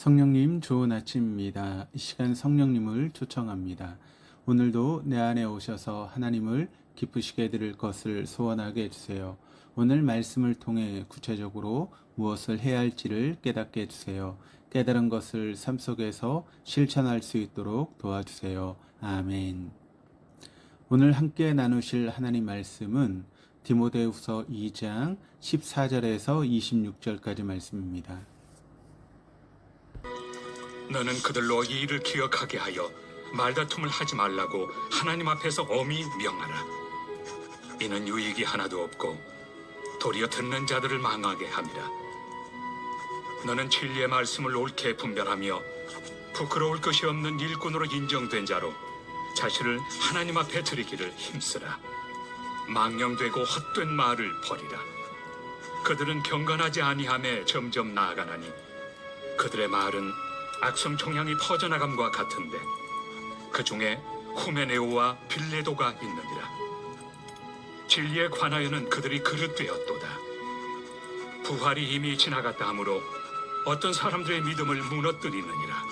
성령님 좋은 아침입니다. 이 시간 성령님을 초청합니다. 오늘도 내 안에 오셔서 하나님을 기쁘시게 해드릴 것을 소원하게 해주세요. 오늘 말씀을 통해 구체적으로 무엇을 해야 할지를 깨닫게 해주세요. 깨달은 것을 삶 속에서 실천할 수 있도록 도와주세요. 아멘. 오늘 함께 나누실 하나님 말씀은 디모데후서 2장 14절에서 26절까지 말씀입니다. 너는 그들로 이 일을 기억하게 하여 말다툼을 하지 말라고 하나님 앞에서 엄히 명하라. 이는 유익이 하나도 없고 도리어 듣는 자들을 망하게 함이라. 너는 진리의 말씀을 옳게 분별하며 부끄러울 것이 없는 일꾼으로 인정된 자로 자신을 하나님 앞에 드리기를 힘쓰라. 망령되고 헛된 말을 버리라. 그들은 경건하지 아니함에 점점 나아가나니 그들의 말은 악성 종양이 퍼져나감과 같은데 그 중에 후메네오와 빌레도가 있느니라. 진리에 관하여는 그들이 그릇되었도다. 부활이 이미 지나갔다 하므로 어떤 사람들의 믿음을 무너뜨리느니라.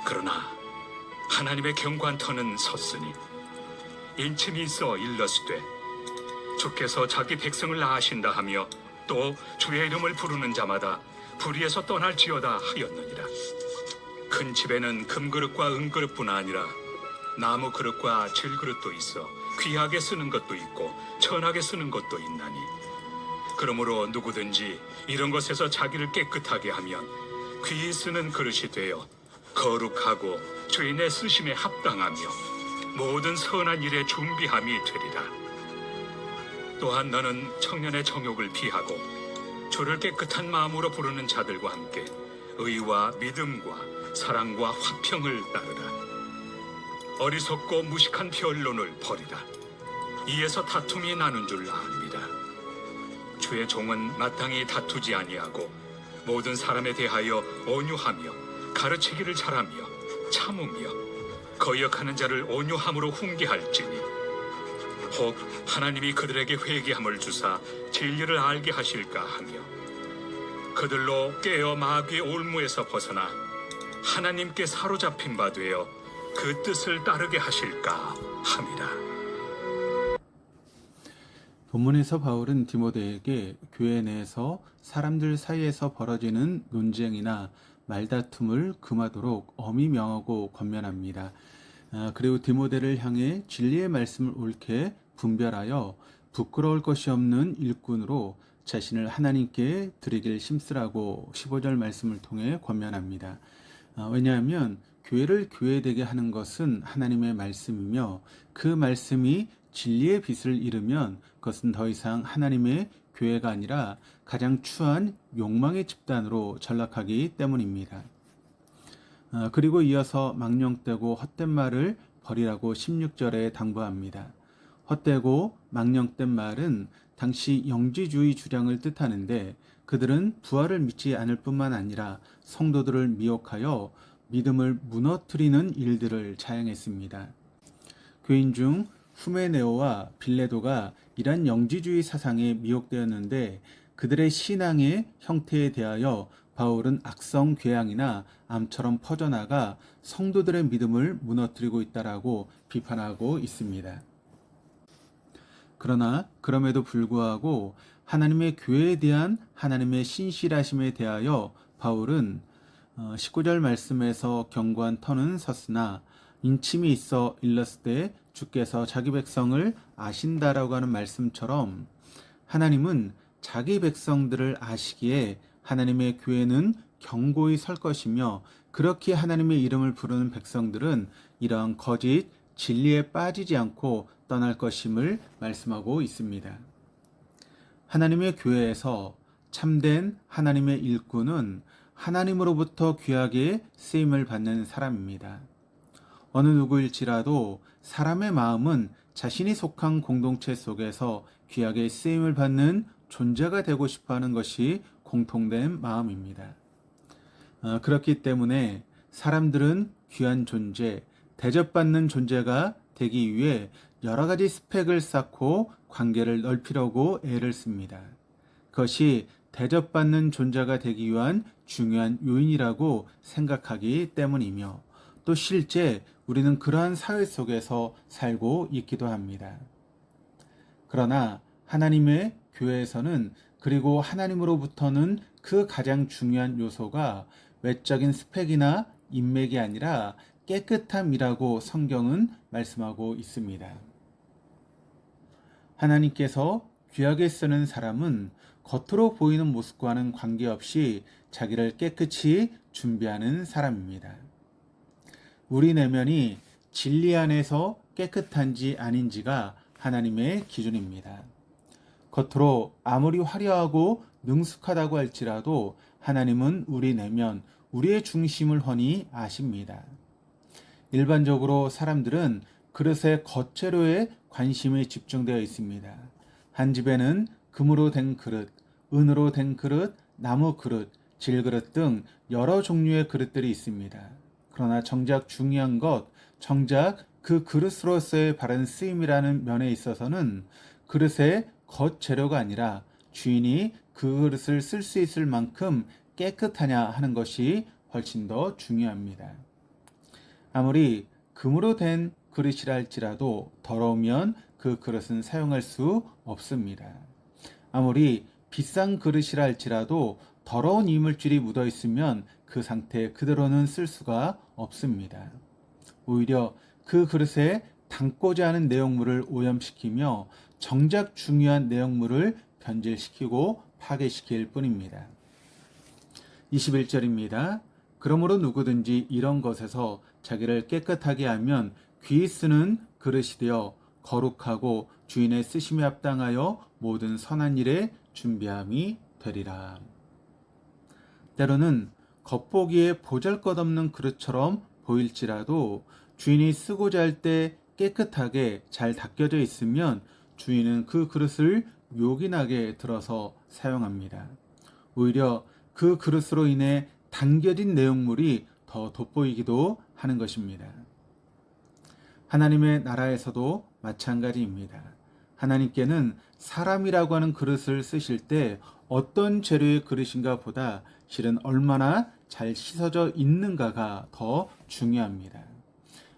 그러나 하나님의 경관터는 섰으니 인침이 있어 일렀으되 주께서 자기 백성을 낳으신다 하며 또 주의 이름을 부르는 자마다 불의에서 떠날지어다 하였느니라. 큰 집에는 금그릇과 은그릇뿐 아니라 나무 그릇과 질그릇도 있어 귀하게 쓰는 것도 있고 천하게 쓰는 것도 있나니 그러므로 누구든지 이런 것에서 자기를 깨끗하게 하면 귀히 쓰는 그릇이 되어 거룩하고 주인의 쓰심에 합당하며 모든 선한 일에 준비함이 되리라. 또한 너는 청년의 정욕을 피하고 주를 깨끗한 마음으로 부르는 자들과 함께 의와 믿음과 사랑과 화평을 따르라. 어리석고 무식한 변론을 버리라. 이에서 다툼이 나는 줄 압니다. 주의 종은 마땅히 다투지 아니하고 모든 사람에 대하여 온유하며 가르치기를 잘하며 참으며 거역하는 자를 온유함으로 훈계할지니 혹 하나님이 그들에게 회개함을 주사 진리를 알게 하실까 하며 그들로 깨어 마귀의 올무에서 벗어나 하나님께 사로잡힌 바 되어 그 뜻을 따르게 하실까 함이라. 본문에서 바울은 디모데에게 교회 내에서 사람들 사이에서 벌어지는 논쟁이나 말다툼을 금하도록 엄히 명하고 권면합니다. 그리고 디모데를 향해 진리의 말씀을 옳게 분별하여 부끄러울 것이 없는 일꾼으로 자신을 하나님께 드리길 힘쓰라고 15절 말씀을 통해 권면합니다. 왜냐하면 교회를 교회되게 하는 것은 하나님의 말씀이며 그 말씀이 진리의 빛을 잃으면 그것은 더 이상 하나님의 교회가 아니라 가장 추한 욕망의 집단으로 전락하기 때문입니다. 그리고 이어서 망령되고 헛된 말을 버리라고 16절에 당부합니다. 헛되고 망령된 말은 당시 영지주의 주장을 뜻하는데 그들은 부활을 믿지 않을 뿐만 아니라 성도들을 미혹하여 믿음을 무너뜨리는 일들을 자행했습니다. 교인 중 후메네오와 빌레도가 이러한 영지주의 사상에 미혹되었는데 그들의 신앙의 형태에 대하여 바울은 악성 궤양이나 암처럼 퍼져나가 성도들의 믿음을 무너뜨리고 있다라고 비판하고 있습니다. 그러나 그럼에도 불구하고 하나님의 교회에 대한 하나님의 신실하심에 대하여 바울은 19절 말씀에서 견고한 터는 섰으나 인침이 있어 일렀을 때 주께서 자기 백성을 아신다라고 하는 말씀처럼 하나님은 자기 백성들을 아시기에 하나님의 교회는 견고히 설 것이며 그렇게 하나님의 이름을 부르는 백성들은 이러한 거짓 진리에 빠지지 않고 떠날 것임을 말씀하고 있습니다. 하나님의 교회에서 참된 하나님의 일꾼은 하나님으로부터 귀하게 쓰임을 받는 사람입니다. 어느 누구일지라도 사람의 마음은 자신이 속한 공동체 속에서 귀하게 쓰임을 받는 존재가 되고 싶어하는 것이 공통된 마음입니다. 그렇기 때문에 사람들은 귀한 존재, 대접받는 존재가 되기 위해 여러 가지 스펙을 쌓고 관계를 넓히려고 애를 씁니다. 그것이 대접받는 존재가 되기 위한 중요한 요인이라고 생각하기 때문이며 또 실제 우리는 그러한 사회 속에서 살고 있기도 합니다. 그러나 하나님의 교회에서는 그리고 하나님으로부터는 그 가장 중요한 요소가 외적인 스펙이나 인맥이 아니라 깨끗함이라고 성경은 말씀하고 있습니다. 하나님께서 귀하게 쓰는 사람은 겉으로 보이는 모습과는 관계없이 자기를 깨끗이 준비하는 사람입니다. 우리 내면이 진리 안에서 깨끗한지 아닌지가 하나님의 기준입니다. 겉으로 아무리 화려하고 능숙하다고 할지라도 하나님은 우리 내면, 우리의 중심을 훤히 아십니다. 일반적으로 사람들은 그릇의 겉재료에 관심이 집중되어 있습니다. 한 집에는 금으로 된 그릇, 은으로 된 그릇, 나무 그릇, 질그릇 등 여러 종류의 그릇들이 있습니다. 그러나 정작 중요한 것, 정작 그 그릇으로서의 바른 쓰임이라는 면에 있어서는 그릇의 겉재료가 아니라 주인이 그 그릇을 쓸 수 있을 만큼 깨끗하냐 하는 것이 훨씬 더 중요합니다. 아무리 금으로 된 그릇이라 할지라도 더러우면 그 그릇은 사용할 수 없습니다. 아무리 비싼 그릇이라 할지라도 더러운 이물질이 묻어 있으면 그 상태 그대로는 쓸 수가 없습니다. 오히려 그 그릇에 담고자 하는 내용물을 오염시키며 정작 중요한 내용물을 변질시키고 파괴시킬 뿐입니다. 21절입니다. 그러므로 누구든지 이런 것에서 자기를 깨끗하게 하면 귀히 쓰는 그릇이 되어 거룩하고 주인의 쓰심에 합당하여 모든 선한 일에 준비함이 되리라. 때로는 겉보기에 보잘것없는 그릇처럼 보일지라도 주인이 쓰고자 할 때 깨끗하게 잘 닦여져 있으면 주인은 그 그릇을 요긴하게 들어서 사용합니다. 오히려 그 그릇으로 인해 담겨진 내용물이 더 돋보이기도 하는 것입니다. 하나님의 나라에서도 마찬가지입니다. 하나님께는 사람이라고 하는 그릇을 쓰실 때 어떤 재료의 그릇인가 보다 실은 얼마나 잘 씻어져 있는가가 더 중요합니다.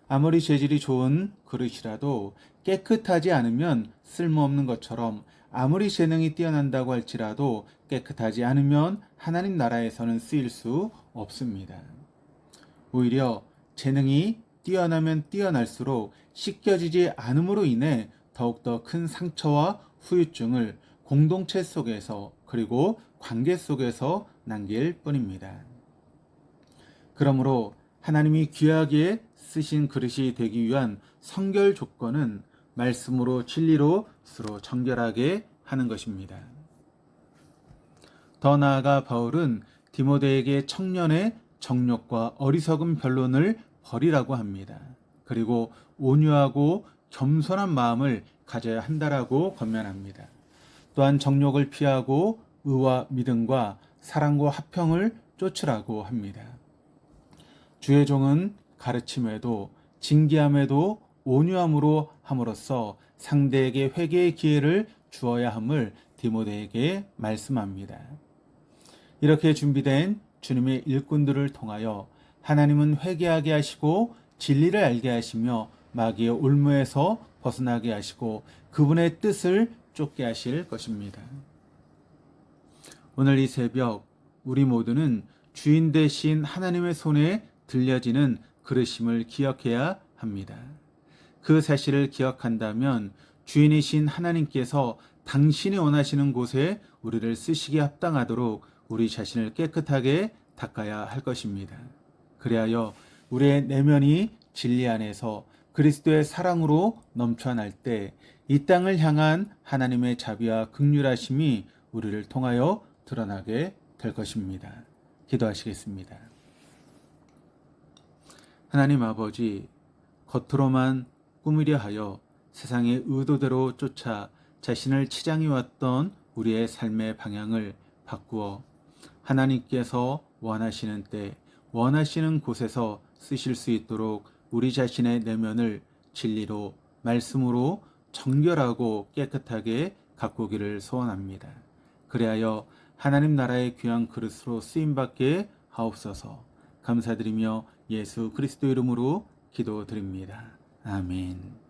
아무리 재질이 좋은 그릇이라도 깨끗하지 않으면 쓸모없는 것처럼 아무리 재능이 뛰어난다고 할지라도 깨끗하지 않으면 하나님 나라에서는 쓰일 수 없습니다. 오히려 재능이 뛰어나면 뛰어날수록 씻겨지지 않음으로 인해 더욱더 큰 상처와 후유증을 공동체 속에서 그리고 관계 속에서 남길 뿐입니다. 그러므로 하나님이 귀하게 쓰신 그릇이 되기 위한 성결 조건은 말씀으로 진리로 서로 정결하게 하는 것입니다. 더 나아가 바울은 디모데에게 청년의 정욕과 어리석은 변론을 버리라고 합니다. 그리고 온유하고 겸손한 마음을 가져야 한다라고 권면합니다. 또한 정욕을 피하고 의와 믿음과 사랑과 화평을 쫓으라고 합니다. 주의 종은 가르침에도 징계함에도 온유함으로 함으로써 상대에게 회개의 기회를 주어야 함을 디모데에게 말씀합니다. 이렇게 준비된 주님의 일꾼들을 통하여 하나님은 회개하게 하시고 진리를 알게 하시며 마귀의 올무에서 벗어나게 하시고 그분의 뜻을 쫓게 하실 것입니다. 오늘 이 새벽 우리 모두는 주인 되신 하나님의 손에 들려지는 그릇임을 기억해야 합니다. 그 사실을 기억한다면 주인이신 하나님께서 당신이 원하시는 곳에 우리를 쓰시기에 합당하도록 우리 자신을 깨끗하게 닦아야 할 것입니다. 그리하여 우리의 내면이 진리 안에서 그리스도의 사랑으로 넘쳐날 때 이 땅을 향한 하나님의 자비와 긍휼하심이 우리를 통하여 드러나게 될 것입니다. 기도하시겠습니다. 하나님 아버지, 겉으로만 꾸미려 하여 세상의 의도대로 쫓아 자신을 치장해왔던 우리의 삶의 방향을 바꾸어 하나님께서 원하시는 때 원하시는 곳에서 쓰실 수 있도록 우리 자신의 내면을 진리로 말씀으로 정결하고 깨끗하게 가꾸기를 소원합니다. 그리하여 하나님 나라의 귀한 그릇으로 쓰임받게 하옵소서. 감사드리며 예수 그리스도 이름으로 기도드립니다. 아멘.